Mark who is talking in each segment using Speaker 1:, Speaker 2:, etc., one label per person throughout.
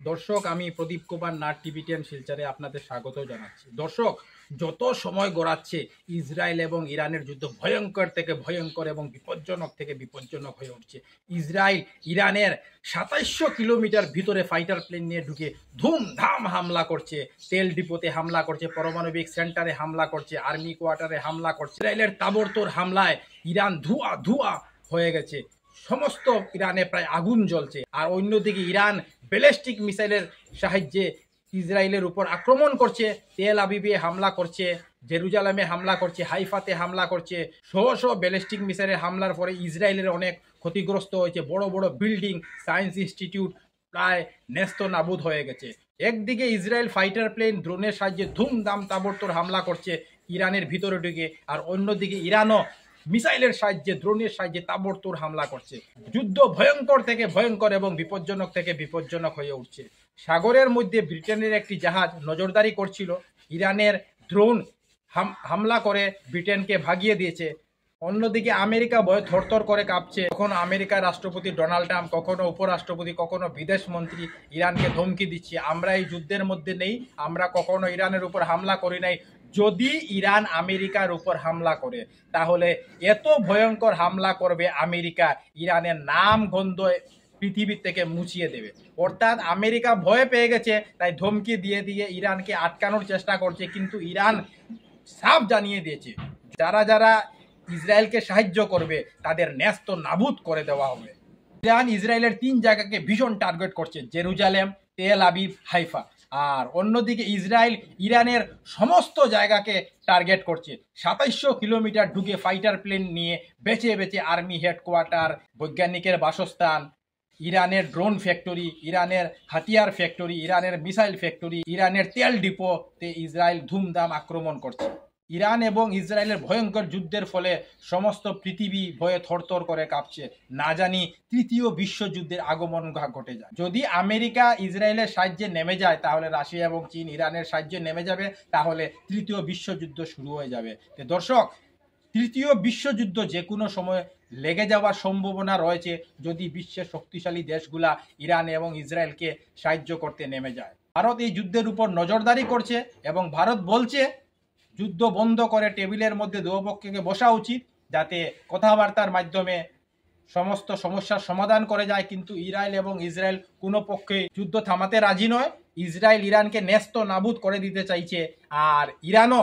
Speaker 1: দর্শক, আমি প্রদীপ কুমার নাট টিভি10 শিলচরে আপনাদের স্বাগত জানাচ্ছি। দর্শক, যত সময় গড়াচ্ছে ইসরায়েল এবং ইরানের যুদ্ধ ভয়ঙ্কর থেকে ভয়ঙ্কর এবং বিপজ্জনক থেকে বিপজ্জনক হয়ে উঠছে। ইসরায়েল ইরানের ২৭০০ কিলোমিটার ভিতরে ফাইটার প্লেন নিয়ে ঢুকে ধুমধাম হামলা করছে। তেল ডিপোতে হামলা করছে, পারমাণবিক সেন্টারে হামলা করছে, আর্মি কোয়ার্টারে হামলা করছে। ইসরায়েলের তাবড়তোড় হামলায় ইরান ধোঁয়া ধোঁয়া হয়ে গেছে। সমস্ত ইরানে প্রায় আগুন জ্বলছে। আর অন্যদিকে ইরান ব্যালিস্টিক মিসাইলের সাহায্যে ইসরায়েলের উপর আক্রমণ করছে। তেল আবিবে হামলা করছে, জেরুজালেমে হামলা করছে, হাইফাতে হামলা করছে। শহ শহ ব্যালিস্টিক মিসাইলের হামলার পরে ইসরায়েলের অনেক ক্ষতিগ্রস্ত হয়েছে। বড় বড় বিল্ডিং, সায়েন্স ইনস্টিটিউট প্রায় ন্যস্ত নাবুদ হয়ে গেছে। একদিকে ইসরায়েল ফাইটার প্লেন ড্রোনের সাহায্যে ধুমধাম তাবড়তোড় হামলা করছে ইরানের ভিতরে ঢুকে, আর অন্যদিকে ইরানও মিসাইলের সাহায্যে, ড্রোনের সাহায্যে তাবড়তোড় হামলা করছে। যুদ্ধ ভয়ঙ্কর থেকে ভয়ঙ্কর এবং বিপজ্জনক থেকে বিপজ্জনক হয়ে উঠছে। সাগরের মধ্যে ব্রিটেনের একটি জাহাজ নজরদারি করছিল, ইরানের ড্রোন হামলা করে ব্রিটেনকে ভাগিয়ে দিয়েছে। অন্যদিকে আমেরিকা ভয়ে থরথর করে কাঁপছে। কখনো আমেরিকার রাষ্ট্রপতি ডোনাল্ড ট্রাম্প, কখনো উপরাষ্ট্রপতি, কখনো বিদেশ মন্ত্রী ইরানকে ধমকি দিচ্ছে, আমরা এই যুদ্ধের মধ্যে নেই, আমরা কখনো ইরানের উপর হামলা করি নাই। যদি ইরান আমেরিকার উপর হামলা করে তাহলে এত ভয়ঙ্কর হামলা করবে আমেরিকা, ইরানের নাম গন্ধ পৃথিবীর থেকে মুছিয়ে দেবে। অর্থাৎ আমেরিকা ভয় পেয়ে গেছে, তাই ধমকি দিয়ে দিয়ে ইরানকে আটকানোর চেষ্টা করছে। কিন্তু ইরান সাফ জানিয়ে দিয়েছে, যারা যারা ইসরায়েলকে সাহায্য করবে তাদের ন্যস্ত নাবুদ করে দেওয়া হবে। ইরান ইসরায়েলের ৩ জায়গাকে ভীষণ টার্গেট করছে, জেরুজালেম, তেল আবিব, হাইফা। আর অন্যদিকে ইসরায়েল ইরানের সমস্ত জায়গাকে টার্গেট করছে। ২৭০০ কিলোমিটার ঢুকে ফাইটার প্লেন নিয়ে বেছে বেছে আর্মি হেডকোয়ার্টার, বৈজ্ঞানিকের বাসস্থান, ইরানের ড্রোন ফ্যাক্টরি, ইরানের হাতিয়ার ফ্যাক্টরি, ইরানের মিসাইল ফ্যাক্টরি, ইরানের তেল ডিপোতে ইসরায়েল ধুমধাম আক্রমণ করছে। ইরান এবং ইসরায়েলের ভয়ঙ্কর যুদ্ধের ফলে সমস্ত পৃথিবী ভয়ে থরথর করে কাঁপছে। না জানি তৃতীয় বিশ্বযুদ্ধের আগমন ঘটে যায়। যদি আমেরিকা ইসরায়েলের সাহায্যে নেমে যায় তাহলে রাশিয়া এবং চীন ইরানের সাহায্যে নেমে যাবে, তাহলে তৃতীয় বিশ্বযুদ্ধ শুরু হয়ে যাবে। তো দর্শক, তৃতীয় বিশ্বযুদ্ধ যে কোনো সময় লেগে যাওয়ার সম্ভাবনা রয়েছে যদি বিশ্বের শক্তিশালী দেশগুলা ইরান এবং ইসরায়েলকে সাহায্য করতে নেমে যায়। ভারত এই যুদ্ধের উপর নজরদারি করছে এবং ভারত বলছে যুদ্ধ বন্ধ করে টেবিলের মধ্যে দুপক্ষকে বসা উচিত, যাতে কথাবার্তার মাধ্যমে সমস্ত সমস্যার সমাধান করে যায়। কিন্তু ইরান এবং ইসরায়েল কোনো পক্ষে যুদ্ধ থামাতে রাজি নয়। ইসরায়েল ইরানকে ন্যস্ত নাবুদ করে দিতে চাইছে, আর ইরানও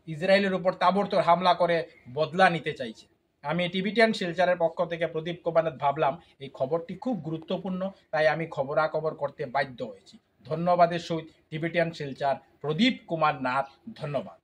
Speaker 1: ইসরায়েলের উপর তাবড়তোড় হামলা করে বদলা নিতে চাইছে। আমি টিভি10 শিলচরের পক্ষ থেকে প্রদীপ কুমার নাথ ভাবলাম এই খবরটি খুব গুরুত্বপূর্ণ, তাই আমি খবরাখবর করতে বাধ্য হয়েছি। ধন্যবাদের সহিত টিভি10 শিলচর, প্রদীপ কুমার নাথ, ধন্যবাদ।